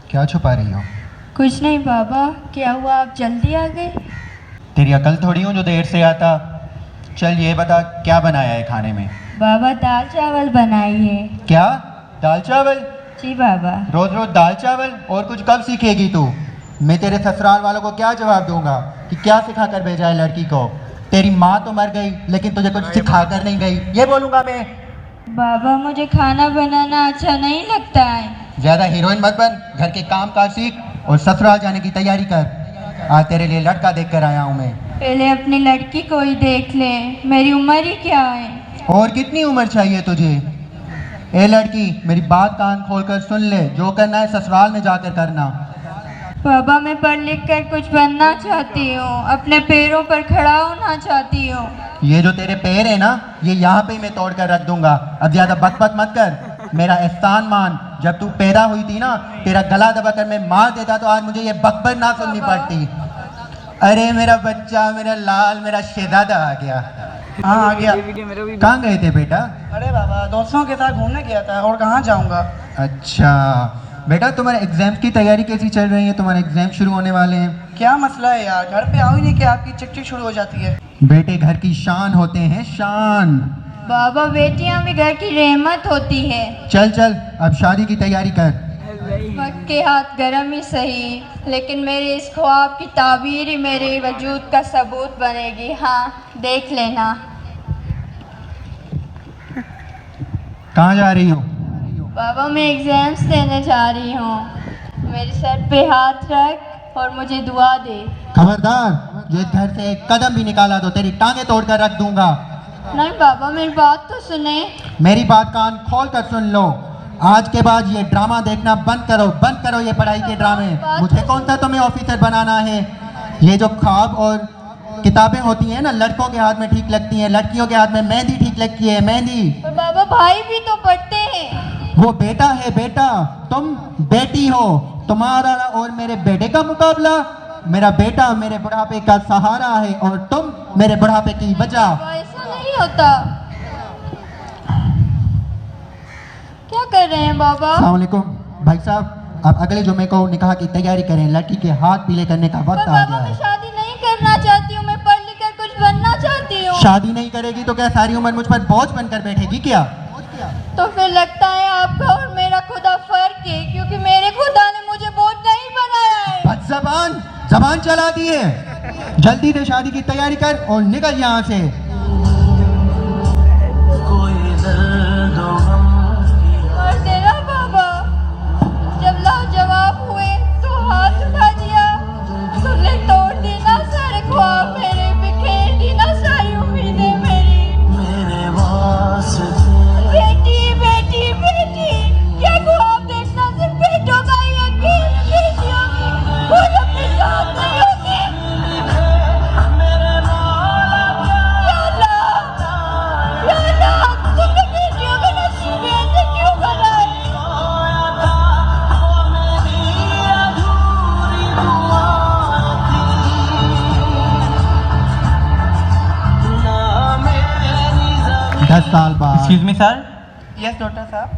क्या छुपा रही हो? कुछ नहीं बाबा, क्या हुआ आप जल्दी आ गए? तेरी अकल थोड़ी हूँ जो देर से आता। चल ये बता क्या बनाया है खाने में? बाबा दाल चावल बनाई है। क्या? दाल चावल? जी बाबा। रोज रोज दाल चावल? और कुछ कब सीखेगी तू? मैं तेरे ससुराल वालों को क्या जवाब दूंगा कि क्या सिखा कर भेजा है लड़की को? तेरी माँ तो मर गई लेकिन तुझे कुछ सिखा कर नहीं गई, ये बोलूंगा मैं। बाबा मुझे खाना बनाना अच्छा नहीं लगता है। ज्यादा हीरोइन मत बन, घर के काम काज सीख और ससुराल जाने की तैयारी कर। आज तेरे लिए लड़का देख कर आया हूँ मैं। पहले अपनी लड़की को ही देख ले, मेरी उम्र ही क्या है। और कितनी उम्र चाहिए तुझे? ए लड़की, मेरी बात कान खोलकर सुन ले, जो करना है ससुराल में जाकर करना। बाबा मैं पढ़ लिख कर कुछ बनना चाहती हूँ, अपने पैरों पर खड़ा होना चाहती हूँ। ये जो तेरे पैर है ना, ये यहाँ पे ही मैं तोड़ कर रख दूंगा। अब ज्यादा बकबक मत कर, मेरा एहसान मान। जब तू पैदा हुई थी ना, तेरा गला दबाकर मैं मार देता तो आज मुझे ये बकबक ना सुननी पड़ती। अरे मेरा बच्चा, मेरा लाल, मेरा शहजादा आ गया। हाँ आ गया। कहाँ गए थे बेटा? अरे बाबा दोस्तों के साथ घूमने गया था, और कहाँ जाऊँगा। अच्छा बेटा, तुम्हारे एग्जाम की तैयारी कैसी चल रही है? तुम्हारे एग्जाम शुरू होने वाले हैं। क्या मसला है यार, घर पे आओ ही नहीं कि आपकी चिक शुरू हो जाती है। बेटे घर की शान होते हैं, शान। बाबा बेटियां भी घर की रहमत होती है। चल चल अब शादी की तैयारी कर। वक्त के हाथ गरम ही सही, लेकिन मेरे इस ख्वाब की ताबीर ही मेरे वजूद का सबूत बनेगी। हाँ देख लेना। कहाँ जा रही हो? बाबा मैं एग्जाम्स देने जा रही हूँ, मेरे सर पे हाथ रख और मुझे दुआ दे। खबरदार, जो इस घर से एक कदम भी निकाला तो तेरी टांगे तोड़कर रख दूंगा। नहीं बाबा मेरी बात तो सुने। मेरी बात कान खोल कर सुन लो। आज के बाद ये ड्रामा देखना बंद करो, बंद करो ये पढ़ाई के ड्रामे। मुझे कौन सा तुम्हें ऑफिसर बनाना है? ये जो ख्वाब और किताबें होती हैं ना, लड़कों के हाथ में ठीक लगती हैं, लड़कियों के हाथ में मेहंदी ठीक लगती है, मेहंदी। पर बाबा भाई भी तो पढ़ते हैं। वो बेटा है बेटा, तुम बेटी हो। तुम्हारा और मेरे बेटे का मुकाबला? मेरा बेटा मेरे बुढ़ापे का सहारा है और तुम मेरे बुढ़ापे की वजह। ऐसा नहीं होता। क्या कर रहे हैं बाबा? अस्सलाम वालेकुम भाई साहब, अब अगले जुमे को निकाह की तैयारी करें। लड़की के हाथ पीले करने का वक्त पर आ बाबा गया मैं है। शादी नहीं करना चाहती हूँ, मैं पढ़ लिख कर कुछ बनना चाहती हूँ। शादी नहीं करेगी तो क्या सारी उम्र मुझ पर बोझ बनकर बैठेगी क्या? तो फिर लगता है आपका और मेरा खुदा फर्क है, क्योंकि मेरे खुदा ने मुझे बोझ नहीं बनाया है। बदज़बान, जबान चला दी है। जल्दी से शादी की तैयारी कर और निकल यहाँ से। और तेरा बाबा जब लाजवाब हुए तो हाथ उठा दिया, तुमने तोड़ दी ना सारे ख्वाब मेरे, बिखेर दी ना सारी उम्मीदें मेरी। बेटी बेटी बेटी, क्या ख्वाब देखना सिर्फ बेटों का ही है कि बेटियों की खुद अपने साथ नहीं होती? या अल्लाह, तुमने बेटियों का नसीब ऐसे क्यों बनाया? दस साल बाद। Excuse me sir, yes doctor साहब।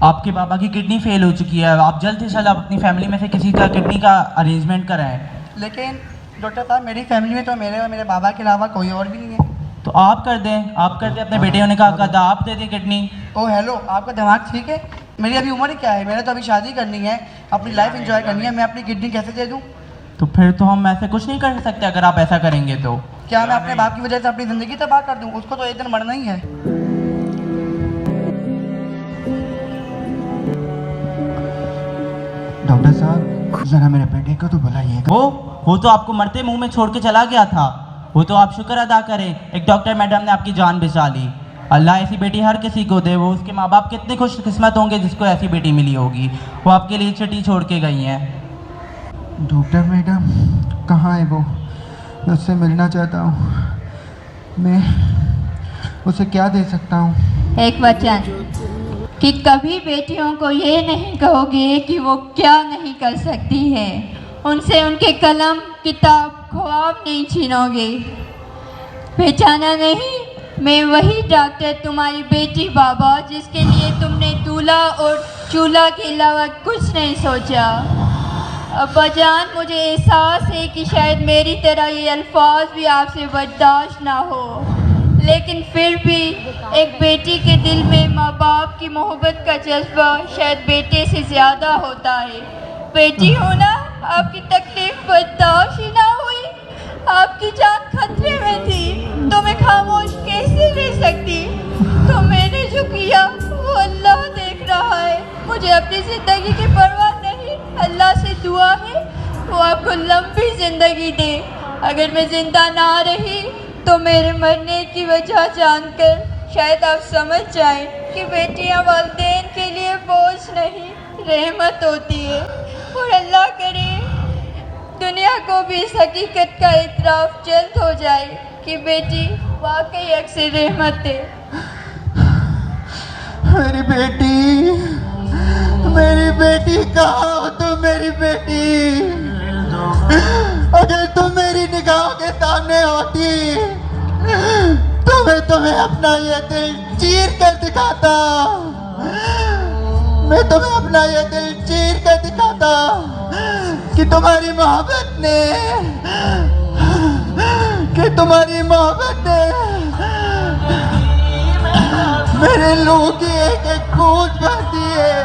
आपके बाबा की किडनी फेल हो चुकी है। आप जल्द से जल्द अपनी फैमिली में से किसी का किडनी का अरेंजमेंट कराएं। लेकिन डॉक्टर साहब मेरी फैमिली में तो मेरे और मेरे बाबा के अलावा कोई और भी नहीं है। तो आप कर दें, आप कर दें। अपने बेटे ने कहा था आप दे दें किडनी। ओह हेलो, आपका दिमाग ठीक है? मेरी अभी उम्र ही क्या है, मैंने तो अभी शादी करनी है, अपनी लाइफ एंजॉय करनी है। मैं अपनी किडनी कैसे दे दूँ? तो फिर तो हम ऐसे कुछ नहीं कर सकते अगर आप ऐसा करेंगे तो। क्या मैं अपने बाप की वजह से अपनी ज़िंदगी तबाह कर दूँ? उसको तो एक दिन मरना ही है। डॉक्टर साहब जरा मेरे बेटे को तो बुलाइएगा। वो तो आपको मरते मुंह में छोड़ के चला गया था। वो तो आप शुक्र अदा करें, एक डॉक्टर मैडम ने आपकी जान बचा ली। अल्लाह ऐसी बेटी हर किसी को दे। वो उसके माँ बाप कितने खुशकिस्मत होंगे जिसको ऐसी बेटी मिली होगी। वो आपके लिए चिट्ठी छोड़ के गई हैं। डॉक्टर मैडम कहाँ है वो? मैं उससे मिलना चाहता हूँ। मैं उसे क्या दे सकता हूँ? एक वचन कि कभी बेटियों को ये नहीं कहोगे कि वो क्या नहीं कर सकती है। उनसे उनके कलम, किताब, ख्वाब नहीं छीनोगे। पहचाना नहीं? मैं वही डॉक्टर तुम्हारी बेटी बाबा, जिसके लिए तुमने दूल्हा और चूल्हा के अलावा कुछ नहीं सोचा। अब्बाजान, मुझे एहसास है कि शायद मेरी तरह ये अल्फाज भी आपसे बर्दाश्त ना हो, लेकिन फिर भी एक बेटी के दिल में माँ बाप की मोहब्बत का जज्बा शायद बेटे से ज़्यादा होता है। बेटी हो ना, आपकी तकलीफ बर्दाश्त ही ना हुई, आपकी जान खतरे में थी, तो मैं खामोश कैसे रह सकती। तो मैंने जो किया वो अल्लाह देख रहा है। मुझे अपनी ज़िंदगी की परवाह नहीं, अल्लाह से दुआ है वो आपको लंबी ज़िंदगी दे। अगर मैं ज़िंदा ना रही तो मेरे मरने की वजह जानकर शायद आप समझ जाएं कि बेटियां वालिदैन के लिए बोझ नहीं, रहमत होती है। और अल्लाह करे दुनिया को भी इस हकीकत का इतराफ़ जल्द हो जाए कि बेटी वाकई अक्सर रहमत है। मेरी बेटी कहाँ हो तुम? मेरी बेटी, अगर तुम मेरी निगाहों के सामने होती तो मैं तुम्हें अपना ये दिल चीर कर दिखाता। मैं तुम्हें अपना ये दिल चीर कर दिखाता कि तुम्हारी मोहब्बत ने मेरे लोगों की एक एक कूद भर दी है।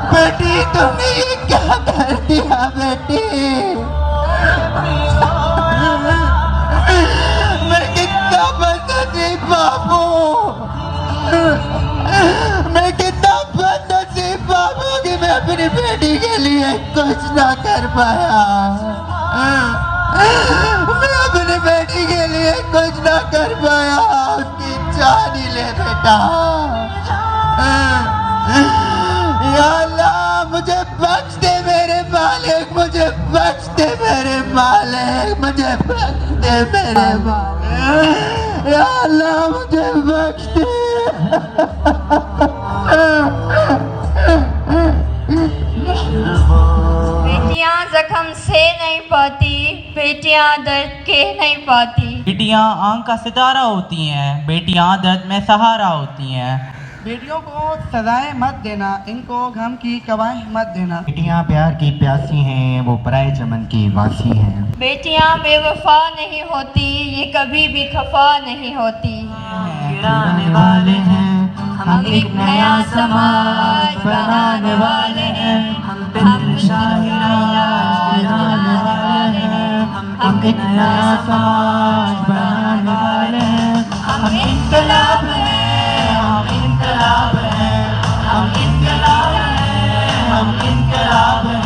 बेटी, तुमने ये क्या कर दिया? बेटी, मैं कितना बदनसीब बाप हूँ, मैं कितना बदनसीब बाप हूँ कि मैं अपनी बेटी के लिए कुछ ना कर पाया। मैं अपनी बेटी के लिए कुछ ना कर पाया, उसकी जान ही ले बेटा। या अल्लाह, मुझे बख्श दे मेरे मालिक, मुझे बख्श दे मेरे मालिक, मुझे बख्श दे मेरे मालिक। या अल्लाह, मुझे बख्श दे। बेटियां जख्म से नहीं पाती, बेटियां दर्द के नहीं पाती। बेटियां आंख का सितारा होती हैं, बेटियां दर्द में सहारा होती हैं। बेटियों को सजाएं मत देना, इनको गम की कवाएं मत देना। बेटियां प्यार की प्यासी हैं, वो पराए चमन की वासी हैं। बेटियां बेवफा नहीं होती, ये कभी भी खफा नहीं होती। गिराने वाले हैं, हम एक नया समाज बनाने वाले हैं, हम शाही राज बनाने वाले हैं, हम एक नया समाज बनाने वाले हैं। हम इनकलाब हैं, हम इनकलाब हैं, हम इनकलाब हैं, हम इनकलाब हैं।